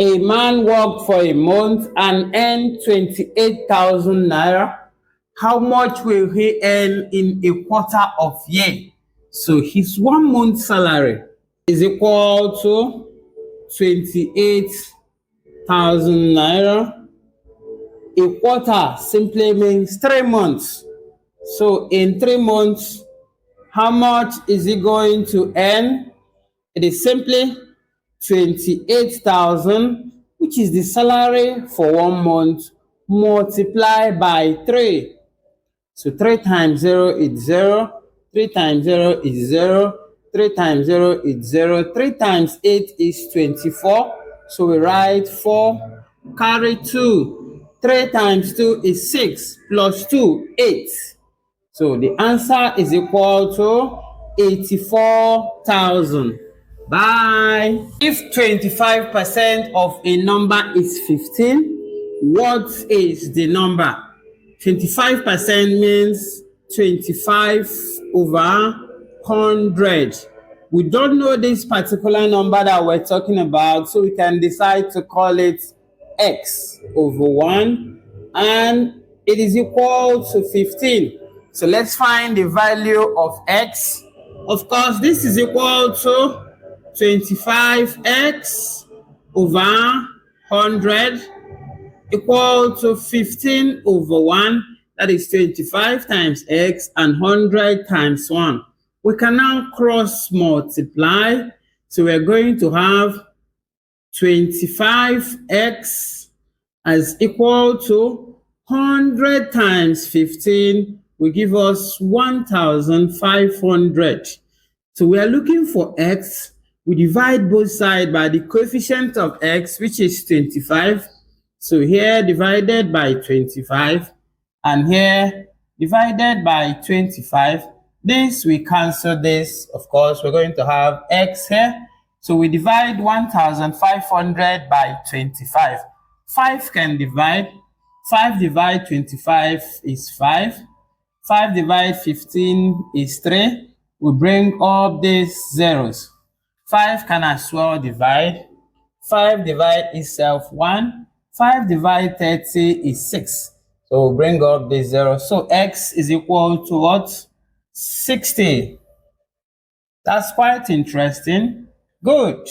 A man worked for a month and earned 28,000 naira. How much will he earn in a quarter of year? So his 1 month salary is equal to 28,000 naira. A quarter simply means 3 months. So in 3 months, how much is he going to earn? It is simply 28,000, which is the salary for 1 month, multiplied by 3. So 3 times 0 is 0, 3 times 0 is 0, 3 times 0 is 0, 3 times 8 is 24. So we write 4, carry 2. 3 times 2 is 6, plus 2, 8. So the answer is equal to 84,000. Bye. If 25% of a number is 15, what is the number? 25% means 25 over 100. We don't know this particular number that we're talking about, so we can decide to call it x over 1, and it is equal to 15. So let's find the value of x. Of course, this is equal to 25x over 100 equal to 15 over 1. That is 25 times x and 100 times 1. We can now cross multiply. So we're going to have 25x as equal to 100 times 15 will give us 1,500. So we are looking for x. We divide both sides by the coefficient of x, which is 25. So here divided by 25 and here divided by 25. This we cancel this. Of course, we're going to have x here. So we divide 1,500 by 25. 5 can divide. 5 divide 25 is 5. 5 divide 15 is 3. We bring up these zeros. 5 can as well divide. 5 divide itself 1. 5 divide 30 is 6. So we'll bring up this 0. So x is equal to what? 60. That's quite interesting. Good.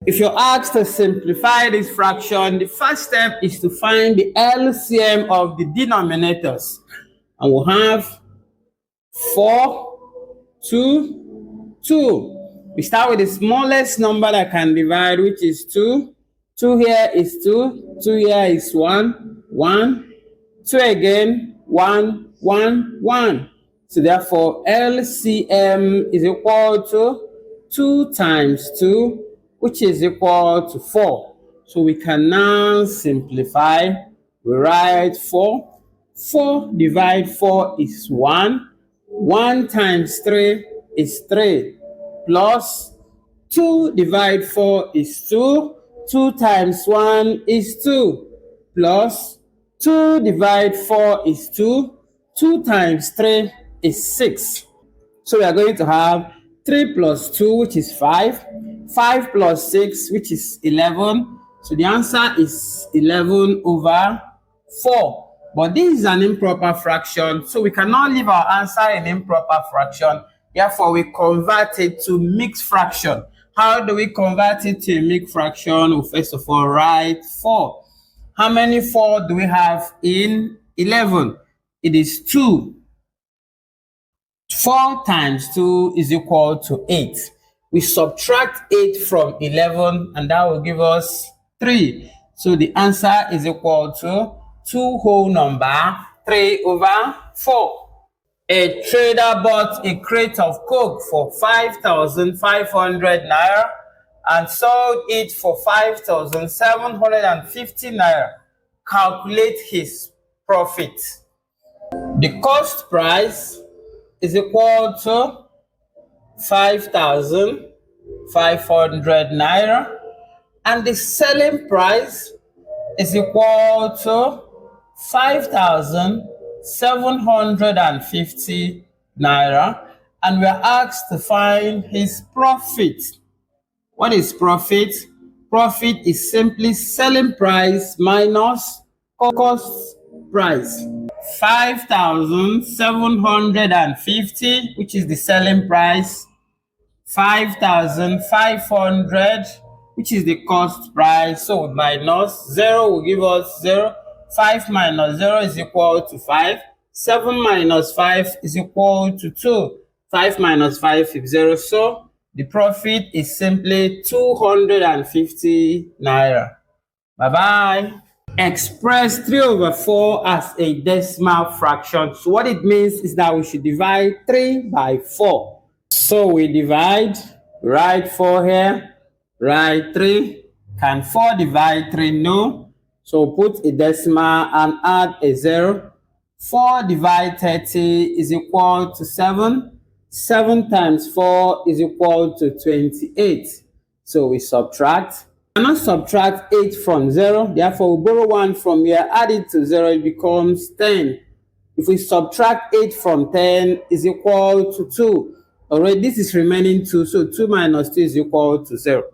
If you're asked to simplify this fraction, the first step is to find the LCM of the denominators. And we'll have 4, 2, 2. We start with the smallest number that can divide, which is 2. 2 here is 2. 2 here is 1. 1. 2 again. 1, 1, 1. So therefore, LCM is equal to 2 times 2, which is equal to 4. So we can now simplify. We write 4. 4 divide 4 is 1. 1 times 3 is 3. Plus 2 divide 4 is 2. 2 times 1 is 2. Plus 2 divide 4 is 2. 2 times 3 is 6. So we are going to have 3 plus 2, which is 5. 5 plus 6, which is 11. So the answer is 11 over 4. But this is an improper fraction, so we cannot leave our answer in improper fraction. Therefore, we convert it to mixed fraction. How do we convert it to a mixed fraction? Well, first of all, write 4. How many 4 do we have in 11? It is 2. 4 times 2 is equal to 8. We subtract 8 from 11, and that will give us 3. So the answer is equal to 2 whole number, 3 over 4. A trader bought a crate of Coke for 5,500 naira and sold it for 5,750 naira. Calculate his profit. The cost price is equal to 5,500 naira and the selling price is equal to 5,750 naira, and we are asked to find his profit. What is profit? profit is simply selling price minus cost price. 5,750, which is the selling price. 5,500, which is the cost price. So minus 0 will give us 0. 5 minus 0 is equal to 5. 7 minus 5 is equal to 2. 5 minus 5 is 0. So the profit is simply 250 naira. Bye-bye. Express 3/4 as a decimal fraction. So what it means is that we should divide 3 by 4. So we divide, write 4 here, write 3. Can 4 divide 3? No. So put a decimal and add a 0. 4 divided 30 is equal to 7. 7 times 4 is equal to 28. So we subtract. We cannot subtract 8 from 0. Therefore, we borrow 1 from here, add it to 0, it becomes 10. If we subtract 8 from 10 is equal to 2. Alright, this is remaining 2, so 2 minus 2 is equal to 0.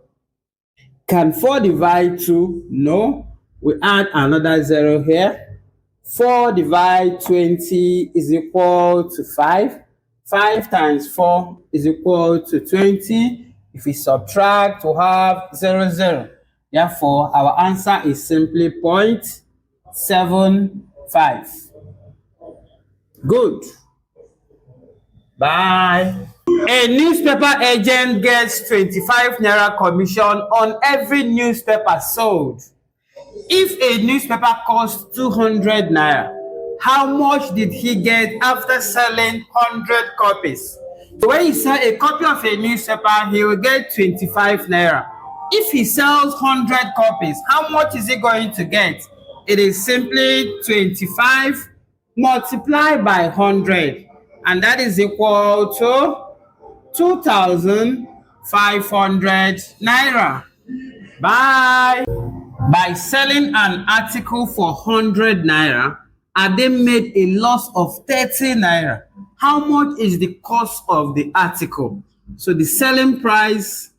Can 4 divide 2? No. We add another 0 here. 4 divided 20 is equal to 5. 5 times 4 is equal to 20. If we subtract, we have 0, 0. Therefore, our answer is simply 0.75. Good. Bye. A newspaper agent gets 25 naira commission on every newspaper sold. If a newspaper costs 200 naira, how much did he get after selling 100 copies? So when he sells a copy of a newspaper, he will get 25 naira. If he sells 100 copies, how much is he going to get? It is simply 25 multiplied by 100, and that is equal to 2,500 naira. Bye. By selling an article for 100 naira, and they made a loss of 30 naira. How much is the cost of the article? So the selling price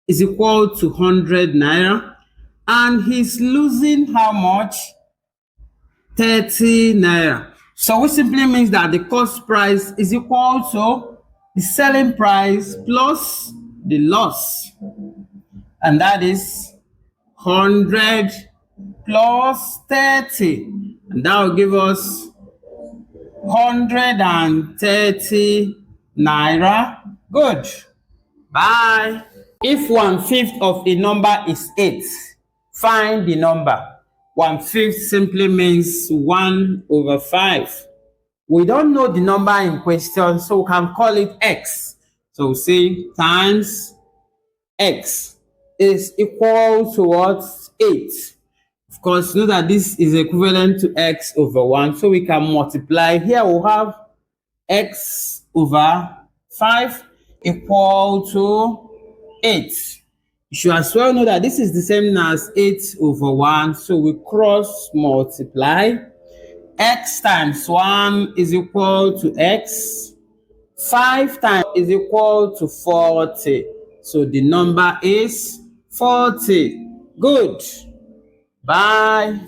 is equal to 100 naira, and he's losing how much? 30 naira. So which simply means that the cost price is equal to the selling price plus the loss, and that is 100 plus 30, and that will give us 130 naira. Good. Bye. If 1/5 of a number is 8, find the number. 1/5 simply means 1/5. We don't know the number in question, so we can call it x. So we say times x is equal to what? 8. Of course, know that this is equivalent to x over 1, so we can multiply. Here we'll have x over 5 equal to 8. You should as well know that this is the same as 8 over 1, so we cross multiply. X times 1 is equal to x. 5 times is equal to 40. So the number is 40. Good. Bye.